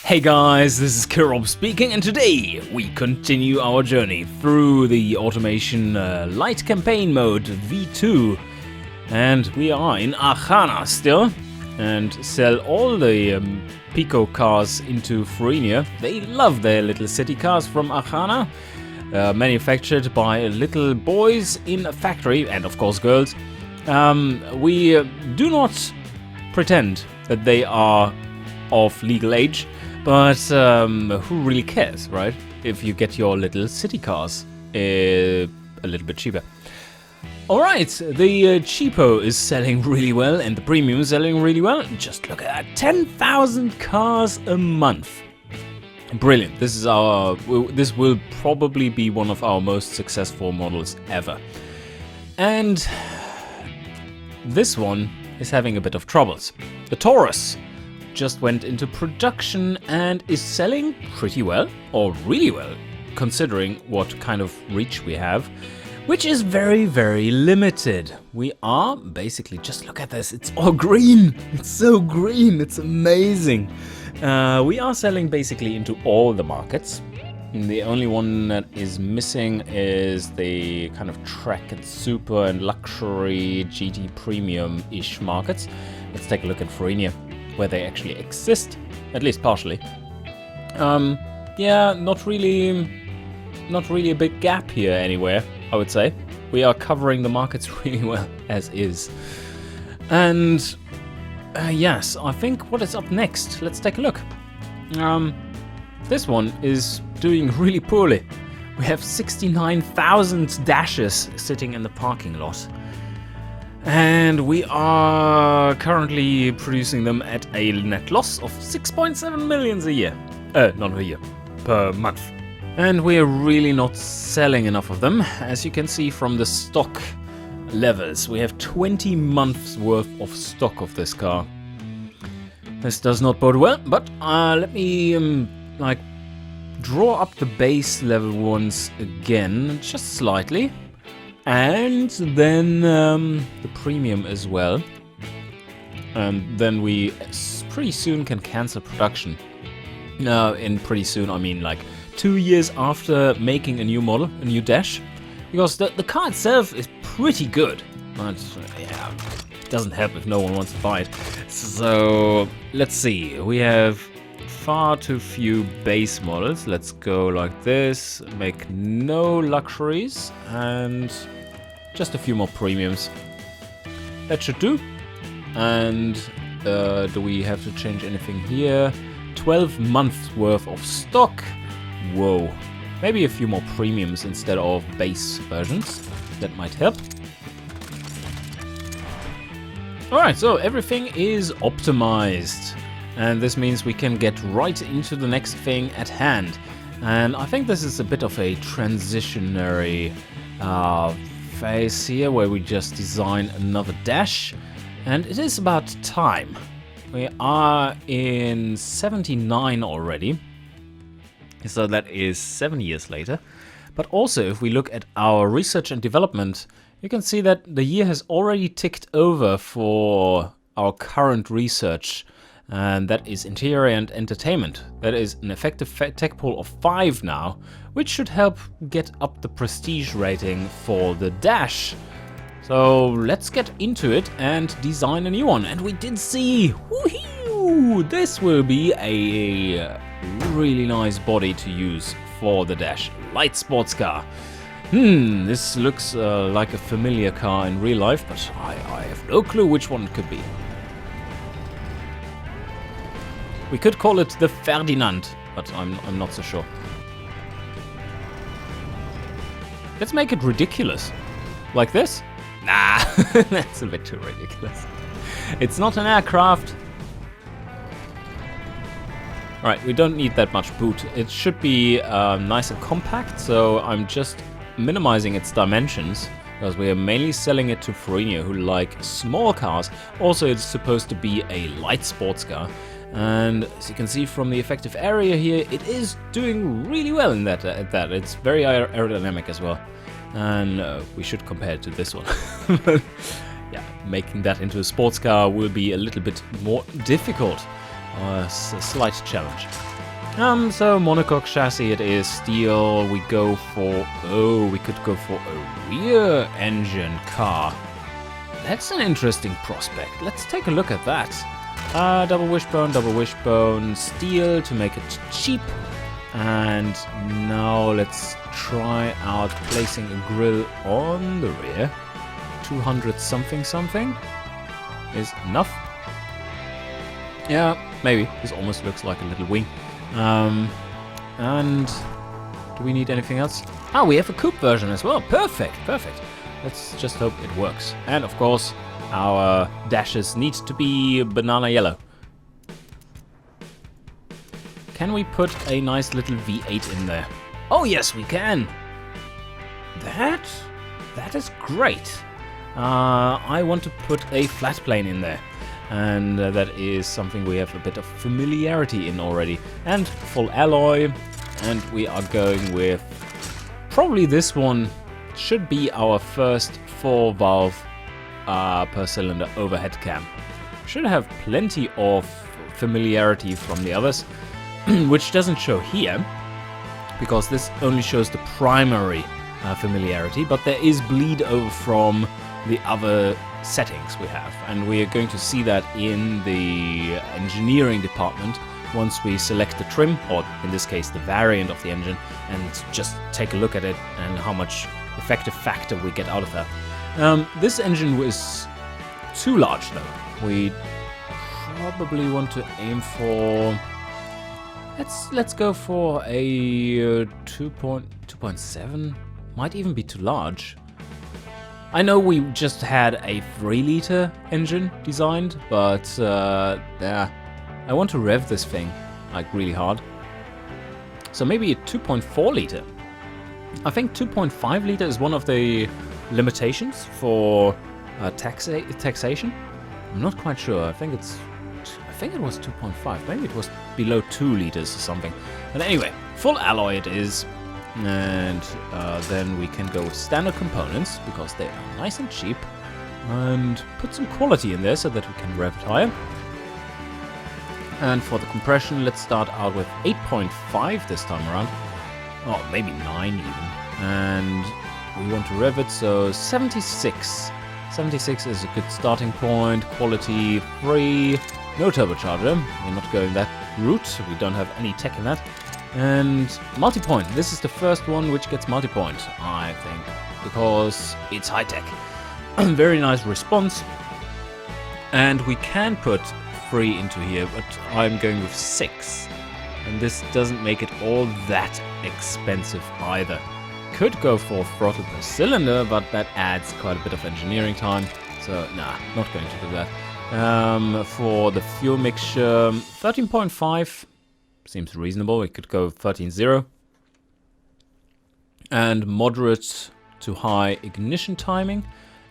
Hey guys, this is Kirob speaking, and today we continue our journey through the automation light campaign mode V2, and we are in Archanan still, and sell all the Pico cars into Frenia. They love their little city cars from Archanan, manufactured by little boys in a factory, and of course girls. We do not pretend that they are of legal age, but who really cares, right? If you get your little city cars a little bit cheaper. Alright, the cheapo is selling really well and the premium is selling really well. Just look at that, 10,000 cars a month. Brilliant. This will probably be one of our most successful models ever. And this one is having a bit of troubles. The Taurus just went into production and is selling pretty well, or really well, considering what kind of reach we have, which is very, very limited. We are basically, just look at this, it's all green. It's so green, it's amazing. We are selling basically into all the markets. The only one that is missing is the kind of track and super and luxury GT premium-ish markets. Let's take a look at Frenia, where they actually exist, at least partially. Yeah, not really a big gap here anywhere, I would say. We are covering the markets really well, as is. And yes, I think what is up next? Let's take a look. This one is doing really poorly. We have 69,000 dashes sitting in the parking lot. And we are currently producing them at a net loss of 6.7 million a year. Not a year, per month. And we are really not selling enough of them. As you can see from the stock levels, we have 20 months worth of stock of this car. This does not bode well, but let me draw up the base level ones again, just slightly. And then the premium as well. And then we pretty soon can cancel production. In pretty soon, I mean like 2 years after making a new model, a new dash. Because the car itself is pretty good. But yeah, it doesn't help if no one wants to buy it. So let's see, we have far too few base models. Let's go like this, make no luxuries, and just a few more premiums. That should do. And do we have to change anything here? 12 months worth of stock. Whoa. Maybe a few more premiums instead of base versions. That might help. Alright, so everything is optimized. And this means we can get right into the next thing at hand. And I think this is a bit of a transitionary phase here, where we just design another dash. And it is about time. We are in 79 already. So that is 7 years later. But also, if we look at our research and development, you can see that the year has already ticked over for our current research. And that is interior and entertainment. That is an effective tech pool of 5 now, which should help get up the prestige rating for the dash. So let's get into it and design a new one. And we did see, woohoo! This will be a really nice body to use for the dash. Light sports car. This looks like a familiar car in real life, but I have no clue which one it could be. We could call it the Ferdinand, but I'm not so sure. Let's make it ridiculous. Like this? Nah, that's a bit too ridiculous. It's not an aircraft. Alright, we don't need that much boot. It should be nice and compact, so I'm just minimizing its dimensions, because we are mainly selling it to Frenia, who like small cars. Also, it's supposed to be a light sports car. And as you can see from the effective area here, it is doing really well in that. It's very aerodynamic as well. And we should compare it to this one. Yeah, making that into a sports car will be a little bit more difficult. A slight challenge. So monocoque chassis it is, steel, we go for, we could go for a rear engine car. That's an interesting prospect. Let's take a look at that. Double wishbone, steel to make it cheap. And now let's try out placing a grille on the rear. 200 something is enough. Yeah, maybe. This almost looks like a little wing. And do we need anything else? Ah, we have a coupe version as well. Perfect. Let's just hope it works. And of course, our dashes need to be banana yellow. Can we put a nice little V8 in there? Oh yes, we can. That is great. I want to put a flat plane in there. And that is something we have a bit of familiarity in already. And full alloy. And we are going with probably this one. Should be our first 4-valve per cylinder overhead cam. Should have plenty of familiarity from the others, which doesn't show here because this only shows the primary familiarity, but there is bleed over from the other settings we have, and we are going to see that in the engineering department once we select the trim, or in this case the variant of the engine, and just take a look at it and how much effective factor we get out of that. This engine was too large though. We probably want to aim for, let's go for a 2.7, might even be too large. I know we just had a 3-liter engine designed, but yeah, I want to rev this thing like really hard. So maybe a 2.4 liter. I think 2.5 liter is one of the limitations for taxation. I'm not quite sure. I think it was 2.5. Maybe it was below 2 liters or something. But anyway, full alloy it is. And then we can go with standard components because they are nice and cheap, and put some quality in there so that we can rev it higher. And for the compression, let's start out with 8.5 this time around, or maybe 9 even. And we want to rev it, so 76. 76 is a good starting point. Quality free, no turbocharger. We're not going that route. We don't have any tech in that. And multi-point. This is the first one which gets multi-point, I think, because it's high-tech. Very nice response. And we can put 3 into here, but I'm going with 6. And this doesn't make it all that expensive either. Could go for throttle per cylinder, but that adds quite a bit of engineering time. So, nah, not going to do that. For the fuel mixture, 13.5. Seems reasonable. We could go 13.0. And moderate to high ignition timing.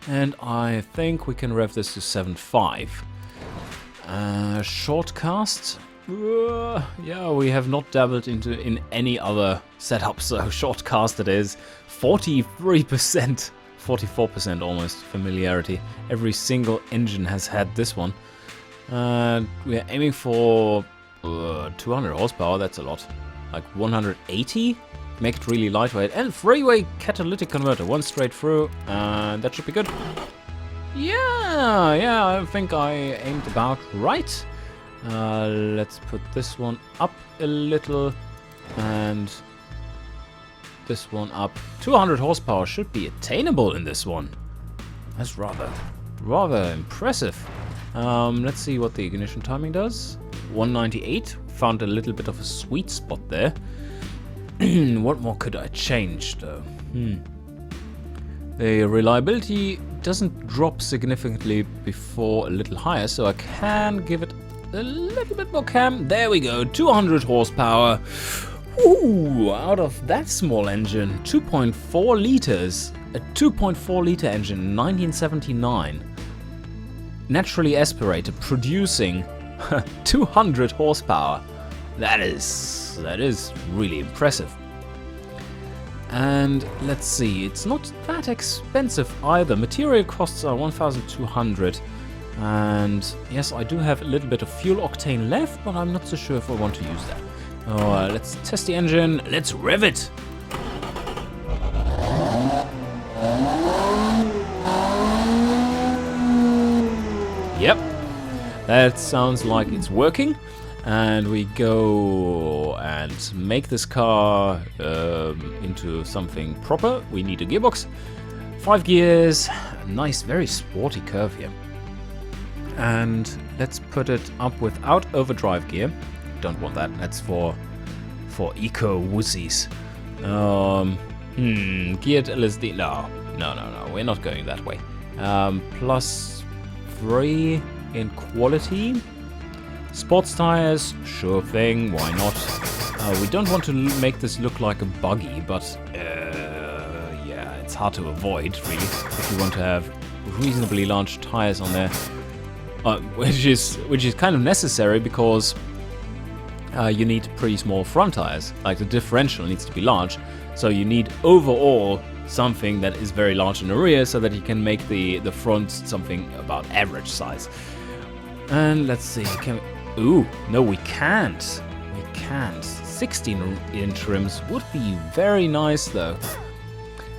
And I think we can rev this to 7.5. Short cast. Yeah, we have not dabbled in any other setup, so short cast it is. 43%, 44% almost familiarity. Every single engine has had this one. We are aiming for 200 horsepower, that's a lot. Like 180, make it really lightweight. And three-way catalytic converter, one straight through, that should be good. Yeah, I think I aimed about right. Let's put this one up a little, and this one up. 200 horsepower should be attainable in this one. That's rather impressive. Let's see what the ignition timing does. 198, found a little bit of a sweet spot there. What more could I change though? The reliability doesn't drop significantly before a little higher, so I can give it a little bit more cam. There we go, 200 horsepower. Ooh, out of that small engine, 2.4 liters. A 2.4 liter engine, 1979. Naturally aspirated, producing 200 horsepower. That is really impressive. And let's see, it's not that expensive either. Material costs are 1,200. And yes, I do have a little bit of fuel octane left, but I'm not so sure if I want to use that. Oh, let's test the engine. Let's rev it. Yep, that sounds like it's working. And we go and make this car into something proper. We need a gearbox, 5 gears, nice, very sporty curve here. And let's put it up without overdrive gear. Don't want that. That's for eco wussies. Geared LSD. No. We're not going that way. +3 in quality. Sports tires, sure thing, why not? We don't want to make this look like a buggy, but yeah, it's hard to avoid, really, if you want to have reasonably large tires on there, which is kind of necessary because you need pretty small front tires. Like the differential needs to be large, so you need overall something that is very large in the rear, so that you can make the front something about average size. And let's see, can we? Ooh, no, we can't. We can't. 16-inch rims would be very nice, though.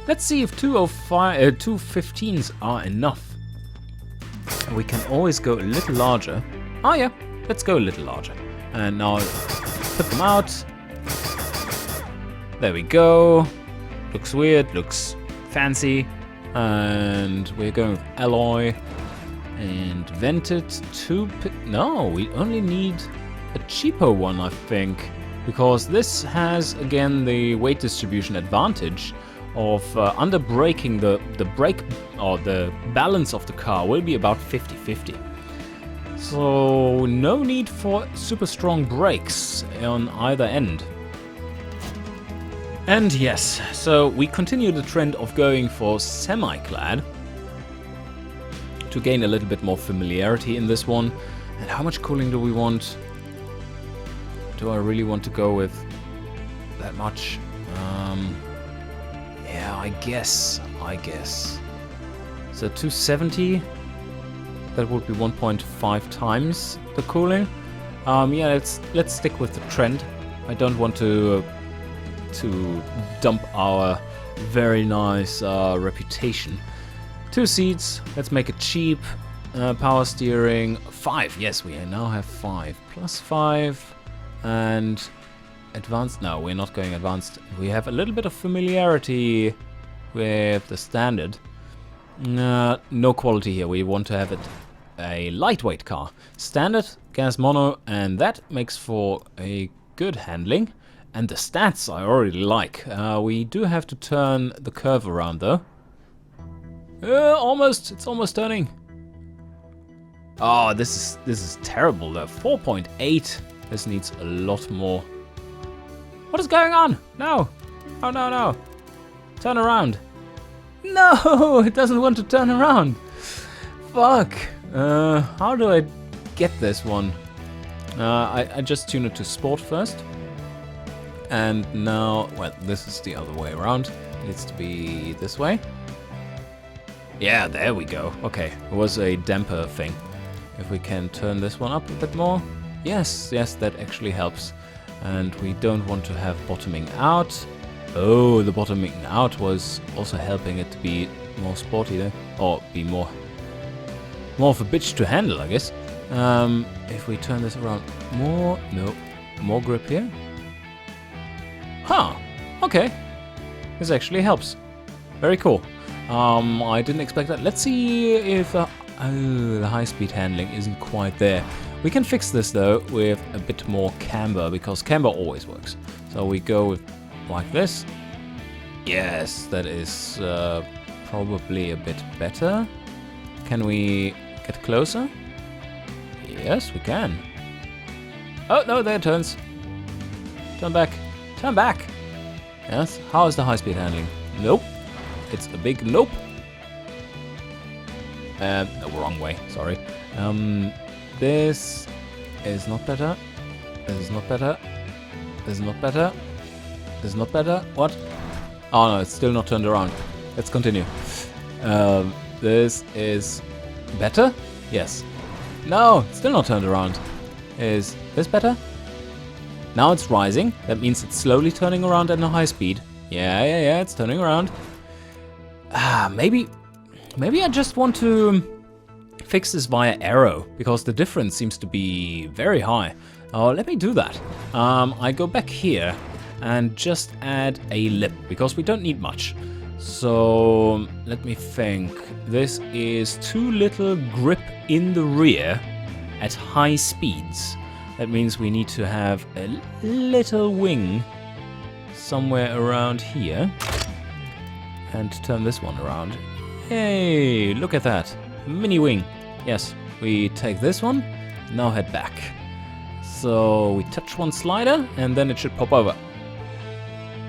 Let's see if 215s are enough. We can always go a little larger. Oh yeah, let's go a little larger. And now put them out. There we go. Looks weird, looks fancy. And we're going with alloy. And vented no, we only need a cheaper one, I think, because this has again the weight distribution advantage of under braking. The brake or the balance of the car will be about 50-50. So no need for super strong brakes on either end. And yes, so we continue the trend of going for semi-clad to gain a little bit more familiarity in this one. And how much cooling do we want? Do I really want to go with that much? Yeah, I guess. So 270, that would be 1.5 times the cooling. Yeah, let's stick with the trend. I don't want to dump our very nice reputation. 2 seats, let's make it cheap. Power steering, 5. Yes, we now have 5. +5. And advanced. No, we're not going advanced. We have a little bit of familiarity with the standard. No quality here. We want to have it a lightweight car. Standard, gas mono, and that makes for a good handling. And the stats I already like. We do have to turn the curve around, though. Almost. It's almost turning. Oh, this is terrible though. 4.8. This needs a lot more. What is going on? No. Oh no. Turn around. No, it doesn't want to turn around. Fuck. How do I get this one? I just tune it to sport first. And now, well, this is the other way around. It needs to be this way. Yeah, there we go. Okay, it was a damper thing. If we can turn this one up a bit more. Yes, that actually helps. And we don't want to have bottoming out. Oh, the bottoming out was also helping it to be more sporty there. Or be more of a bitch to handle, I guess. If we turn this around more, no, more grip here. Huh, okay. This actually helps. Very cool. I didn't expect that. Let's see if the high-speed handling isn't quite there. We can fix this though with a bit more camber, because camber always works. So we go with like this. Yes, that is probably a bit better. Can we get closer? Yes, we can. Oh no, there it turns. Turn back. Turn back. Yes. How is the high-speed handling? Nope. It's a big nope. No, wrong way, sorry. This is not better. This is not better. This is not better. This is not better. What? Oh no, it's still not turned around. Let's continue. This is better? Yes. No, still not turned around. Is this better? Now it's rising. That means it's slowly turning around at a high speed. Yeah, it's turning around. Maybe I just want to fix this via arrow, because the difference seems to be very high. Let me do that. I go back here and just add a lip, because we don't need much. So let me think. This is too little grip in the rear at high speeds. That means we need to have a little wing somewhere around here. And turn this one around. Yay, look at that. Mini wing. Yes, we take this one, now head back. So we touch one slider and then it should pop over.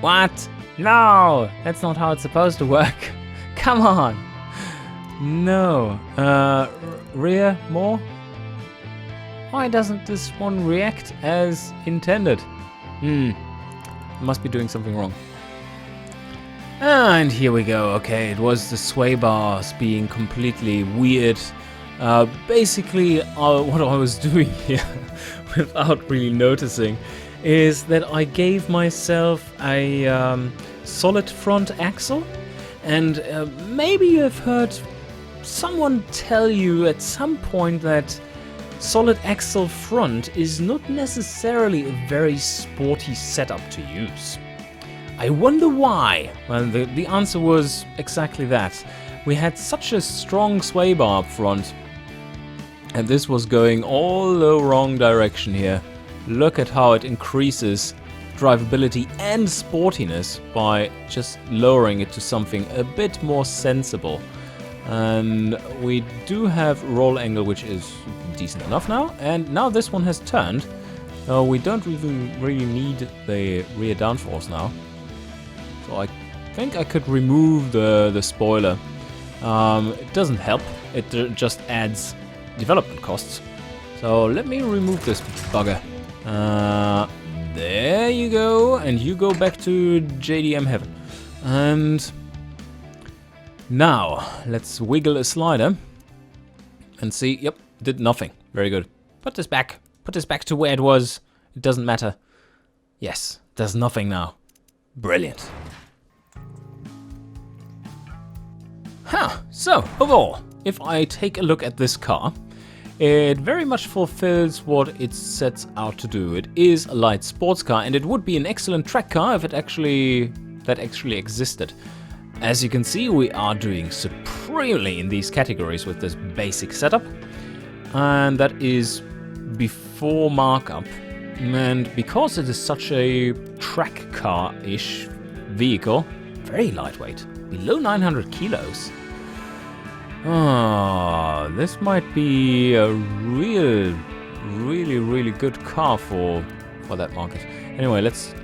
What? No, that's not how it's supposed to work. Come on. No. Rear more? Why doesn't this one react as intended? Must be doing something wrong. And here we go. Okay, it was the sway bars being completely weird. Basically, what I was doing here, without really noticing, is that I gave myself a solid front axle. And maybe you have heard someone tell you at some point that solid axle front is not necessarily a very sporty setup to use. I wonder why. Well, the answer was exactly that. We had such a strong sway bar up front, and this was going all the wrong direction here. Look at how it increases drivability and sportiness by just lowering it to something a bit more sensible. And we do have roll angle, which is decent enough now, and now this one has turned. We don't even really need the rear downforce now. So I think I could remove the spoiler. It doesn't help, it just adds development costs. So let me remove this bugger. There you go, and you go back to JDM heaven. And now let's wiggle a slider and see. Yep, did nothing. Very good. Put this back to where it was. It doesn't matter. Yes, does nothing now. Brilliant. So overall, if I take a look at this car, it very much fulfills what it sets out to do. It is a light sports car, and it would be an excellent track car if that actually existed. As you can see, we are doing supremely in these categories with this basic setup, and that is before markup. And because it is such a track car-ish vehicle, very lightweight, below 900 kilos. This might be a really good car for that market. Anyway, let's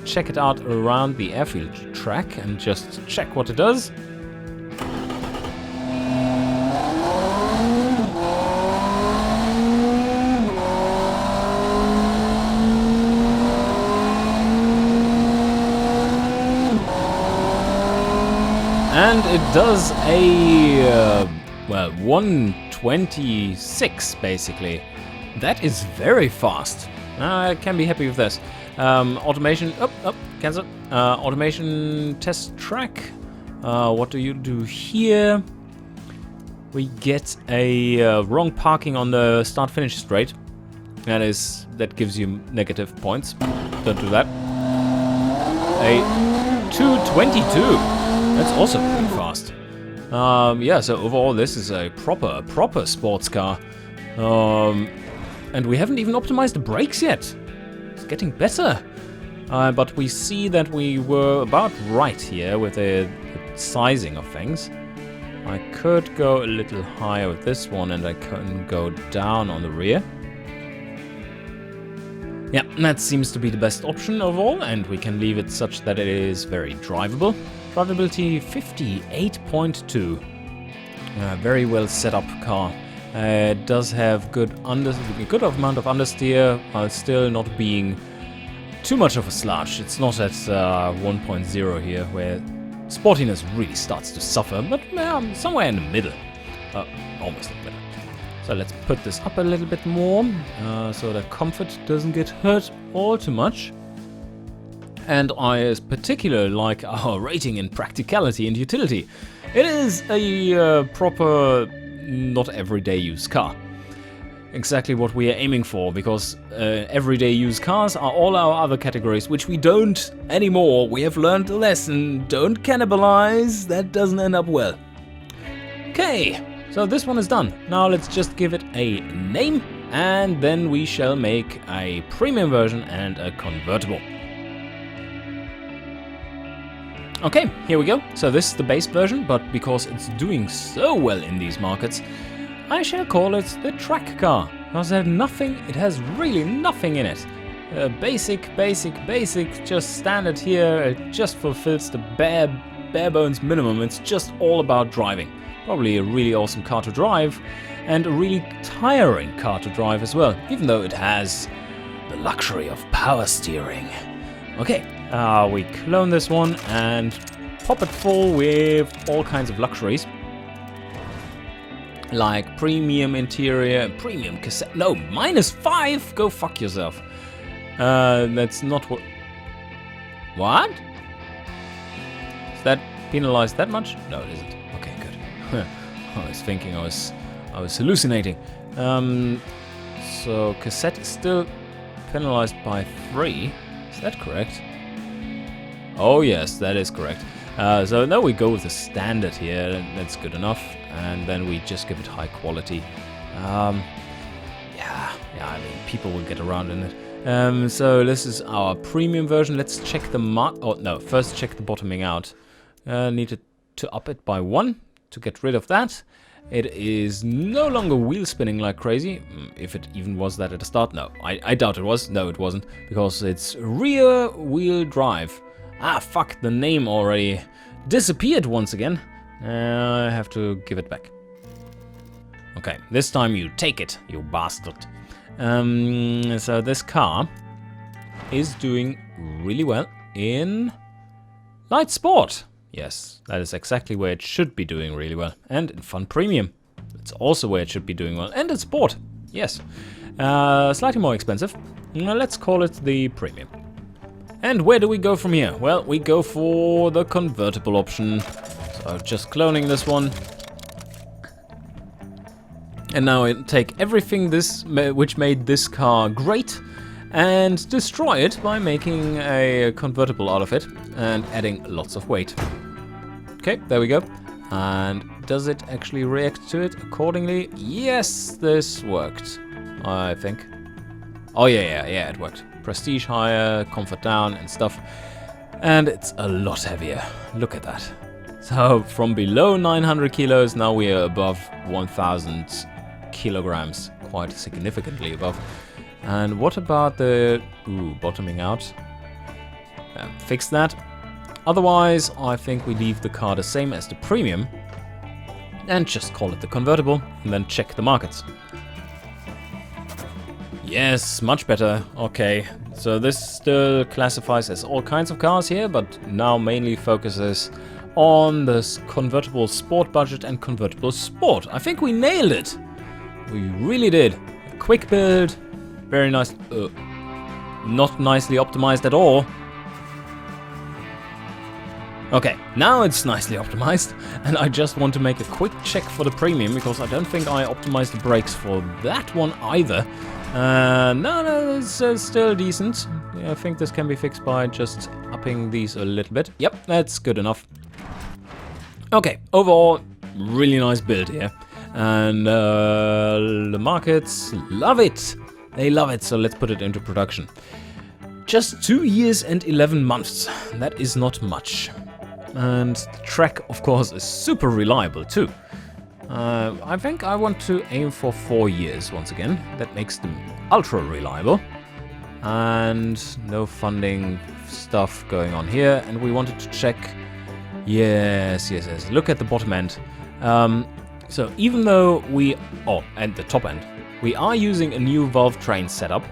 check it out around the airfield track and just check what it does. And it does a, 126 basically. That is very fast. I can be happy with this. Automation, cancel. Automation test track. What do you do here? We get a wrong parking on the start-finish straight. That gives you negative points. Don't do that. A 222. That's also pretty fast. So overall this is a proper sports car. And we haven't even optimized the brakes yet. It's getting better. But we see that we were about right here with the sizing of things. I could go a little higher with this one, and I can go down on the rear. Yeah, that seems to be the best option of all, and we can leave it such that it is very drivable. Drivability 58.2. Very well set up car. It does have good amount of understeer, while still not being too much of a slouch. It's not at 1.0 here, where sportiness really starts to suffer, but somewhere in the middle. Almost in the middle. So let's put this up a little bit more, so that comfort doesn't get hurt all too much. And I particularly like our rating in practicality and utility. It is a proper, not everyday used car. Exactly what we are aiming for, because everyday used cars are all our other categories, which we don't anymore. We have learned the lesson. Don't cannibalize. That doesn't end up well. Okay. So this one is done. Now let's just give it a name, and then we shall make a premium version and a convertible. Okay, here we go. So this is the base version, but because it's doing so well in these markets, I shall call it the track car. Because it has really nothing in it. Basic, just standard here. It just fulfills the bare bones minimum. It's just all about driving. Probably a really awesome car to drive, and a really tiring car to drive as well, even though it has the luxury of power steering. Okay, we clone this one and pop it full with all kinds of luxuries. Like premium interior, premium cassette. No, -5? Go fuck yourself. That's not what... What? Is that penalized that much? No, it isn't. Okay, good. I was thinking I was hallucinating. So cassette is still penalized by 3. Is that correct? Oh yes, that is correct. So now we go with the standard here. That's good enough, and then we just give it high quality. Yeah. I mean, people will get around in it. So this is our premium version. Let's check the first check the bottoming out. Needed to up it by 1 to get rid of that. It is no longer wheel spinning like crazy, if it even was that at the start. No, I doubt it was. No, it wasn't, because it's rear wheel drive. Ah, fuck, the name already disappeared once again. I have to give it back. Okay, this time you take it, you bastard. So this car is doing really well in light sport. Yes, that is exactly where it should be doing really well. And in Fun Premium, it's also where it should be doing well. And in Sport, yes. Slightly more expensive. Let's call it the Premium. And where do we go from here? Well, we go for the convertible option. So just cloning this one. And now I take everything which made this car great and destroy it by making a convertible out of it and adding lots of weight. Okay, there we go. And does it actually react to it accordingly? Yes, this worked, I think. Oh yeah, it worked. Prestige higher, comfort down and stuff. And it's a lot heavier. Look at that. So from below 900 kilos, now we are above 1,000 kilograms. Quite significantly above. And what about the bottoming out? Fix that. Otherwise, I think we leave the car the same as the Premium and just call it the convertible and then check the markets. Yes, much better. Okay, so this still classifies as all kinds of cars here, but now mainly focuses on this convertible sport budget and convertible sport. I think we nailed it. We really did. A quick build, very nice. Not nicely optimized at all. Okay, now it's nicely optimized, and I just want to make a quick check for the Premium, because I don't think I optimized the brakes for that one either. No, it's still decent. Yeah, I think this can be fixed by just upping these a little bit. Yep, that's good enough. Okay, overall, really nice build here. And the markets love it. They love it, so let's put it into production. Just 2 years and 11 months. That is not much. And the track, of course, is super reliable too. I think I want to aim for 4 years once again. That makes them ultra reliable. And no funding stuff going on here. And we wanted to check. Yes. Look at the bottom end. So even though and the top end, we are using a new valve train setup.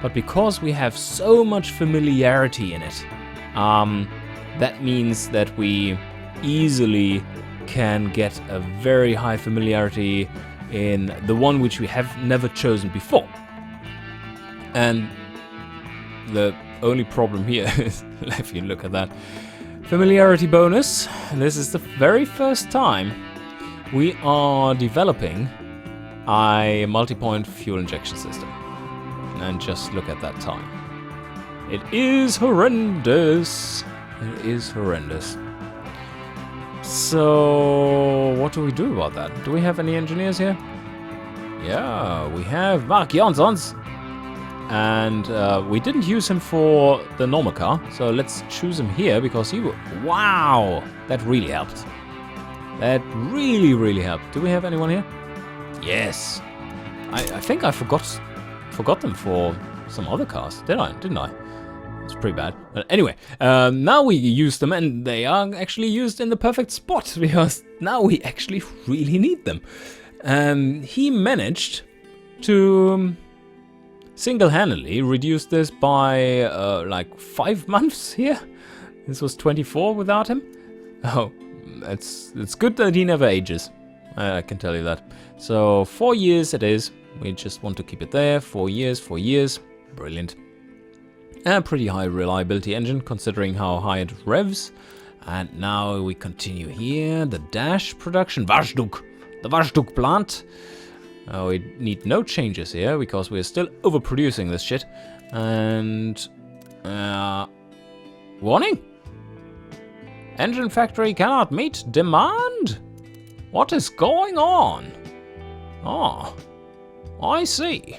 But because we have so much familiarity in it, that means that we easily can get a very high familiarity in the one which we have never chosen before. And the only problem here is, if you look at that, familiarity bonus. This is the very first time we are developing a multi-point fuel injection system. And just look at that time. It is horrendous. It is horrendous. So, what do we do about that? Do we have any engineers here? Yeah, we have Mark Janssons. And we didn't use him for the normal car, so let's choose him here because he will... Wow! That really helped. That really, really helped. Do we have anyone here? Yes. I think I forgot them for some other cars. Didn't I? It's pretty bad. But anyway, now we use them and they are actually used in the perfect spot because now we actually really need them. He managed to... single-handedly reduced this by like 5 months here. This was 24 without him. Oh, it's good that he never ages. I can tell you that. So 4 years it is. We just want to keep it there. 4 years, 4 years. Brilliant. A pretty high reliability engine considering how high it revs. And now we continue here. The dash production. Waschduk. The Waschduk plant. We need no changes here because we're still overproducing this shit. And warning! Engine factory cannot meet demand? What is going on? Oh, I see.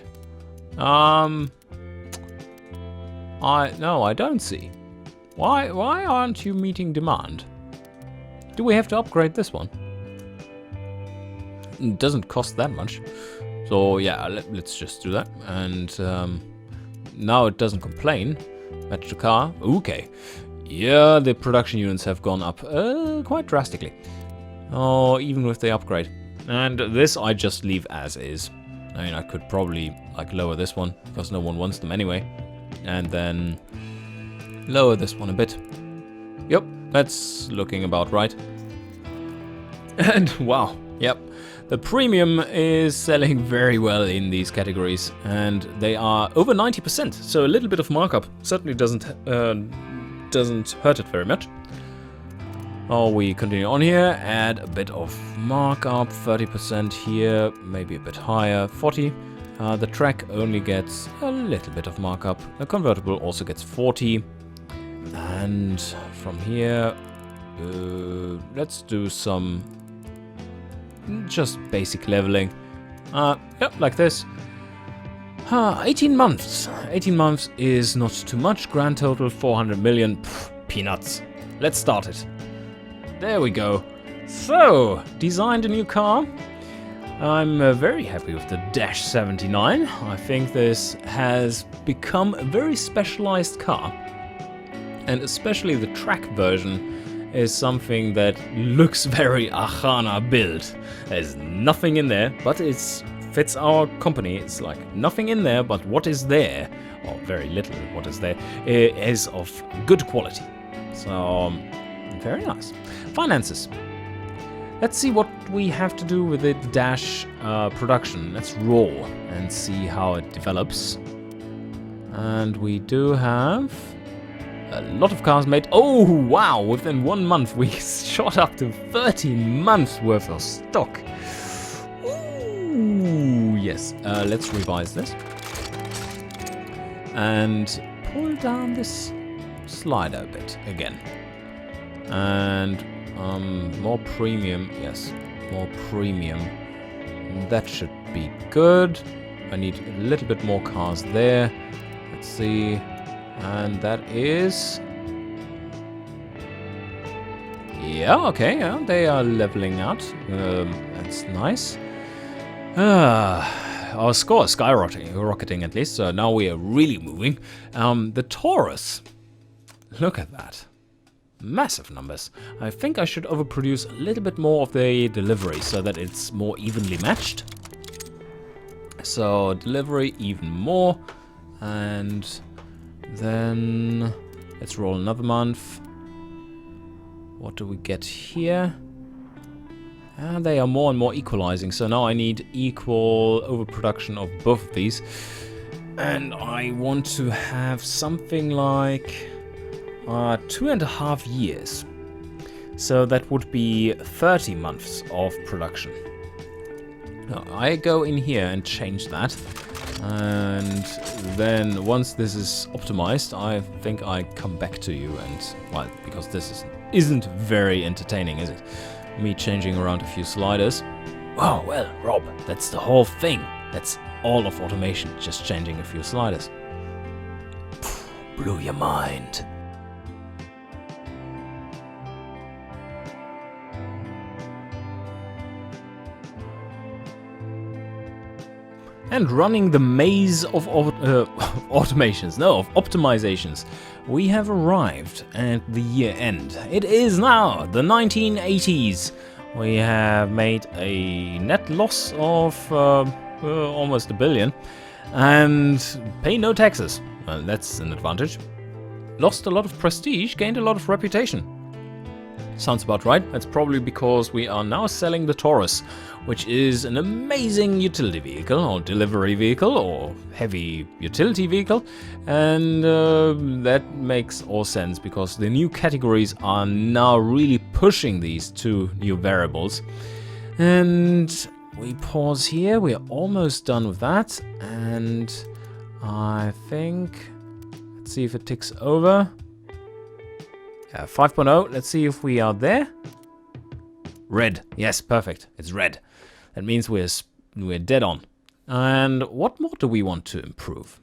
No, I don't see. Why aren't you meeting demand? Do we have to upgrade this one? It doesn't cost that much. So yeah, let's just do that. And now it doesn't complain. Match the car. Okay. Yeah, the production units have gone up quite drastically. Oh, even with the upgrade. And this I just leave as is. I mean, I could probably like lower this one because no one wants them anyway. And then lower this one a bit. Yep, that's looking about right. And wow, yep. The premium is selling very well in these categories, and they are over 90%. So a little bit of markup certainly doesn't hurt it very much. Oh, we continue on here. Add a bit of markup, 30% here, maybe a bit higher, 40. The track only gets a little bit of markup. The convertible also gets 40. And from here, let's do some just basic leveling. Yep, like this. 18 months. 18 months is not too much. Grand total 400 million. Pff, peanuts. Let's start it. There we go. So, designed a new car. I'm very happy with the Dash 79. I think this has become a very specialized car. And especially the track version is something that looks very Archanan built. There's nothing in there, but it fits our company. It's like nothing in there, but what is there, or very little what is there, is of good quality. So, very nice. Finances. Let's see what we have to do with the Dash production. Let's roll and see how it develops. And we do have a lot of cars made. Oh, wow. Within 1 month, we shot up to 13 months worth of stock. Ooh, yes. Let's revise this. And pull down this slider a bit again. And more premium. Yes, more premium. That should be good. I need a little bit more cars there. Let's see. And that is... yeah, okay, yeah, they are leveling out. That's nice. Our score is skyrocketing at least, so now we are really moving. The Taurus. Look at that. Massive numbers. I think I should overproduce a little bit more of the delivery so that it's more evenly matched. So delivery even more. And then let's roll another month. What do we get here? And they are more and more equalizing, so now I need equal overproduction of both of these. And I want to have something like 2.5 years. So that would be 30 months of production. Now, I go in here and change that. And then once this is optimized, I think I come back to you and, well, because this isn't very entertaining, is it? Me changing around a few sliders. Oh, well, Rob, that's the whole thing. That's all of automation, just changing a few sliders. Blew your mind. And running the maze of automations, no, of optimizations, we have arrived at the year end. It is now the 1980s. We have made a net loss of almost $1 billion and pay no taxes. Well, that's an advantage. Lost a lot of prestige, gained a lot of reputation. Sounds about right. That's probably because we are now selling the Taurus, which is an amazing utility vehicle, or delivery vehicle, or heavy utility vehicle. And that makes all sense, because the new categories are now really pushing these two new variables. And we pause here. We are almost done with that. And I think, let's see if it ticks over. 5.0, let's see if we are there. Red, yes, perfect, it's red. That means we're dead on. And what more do we want to improve?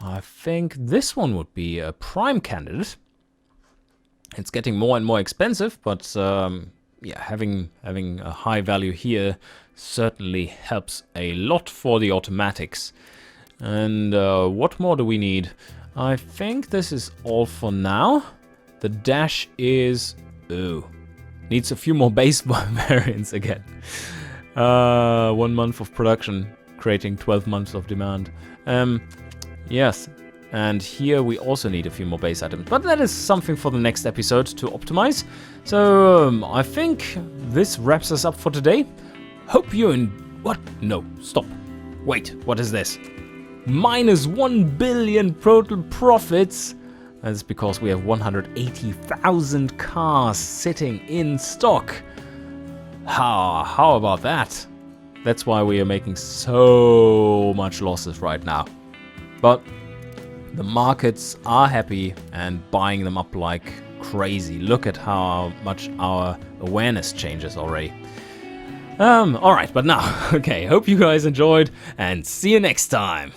I think this one would be a prime candidate. It's getting more and more expensive, but yeah, having a high value here certainly helps a lot for the automatics. And what more do we need? I think this is all for now. The dash is... needs a few more base variants again. 1 month of production, creating 12 months of demand. Yes, and here we also need a few more base items. But that is something for the next episode to optimize. So I think this wraps us up for today. Hope you what? No, stop. Wait, what is this? Minus 1 billion total profits. That's because we have 180,000 cars sitting in stock. How about that? That's why we are making so much losses right now. But the markets are happy and buying them up like crazy. Look at how much our awareness changes already. Alright, but now, okay, hope you guys enjoyed and see you next time.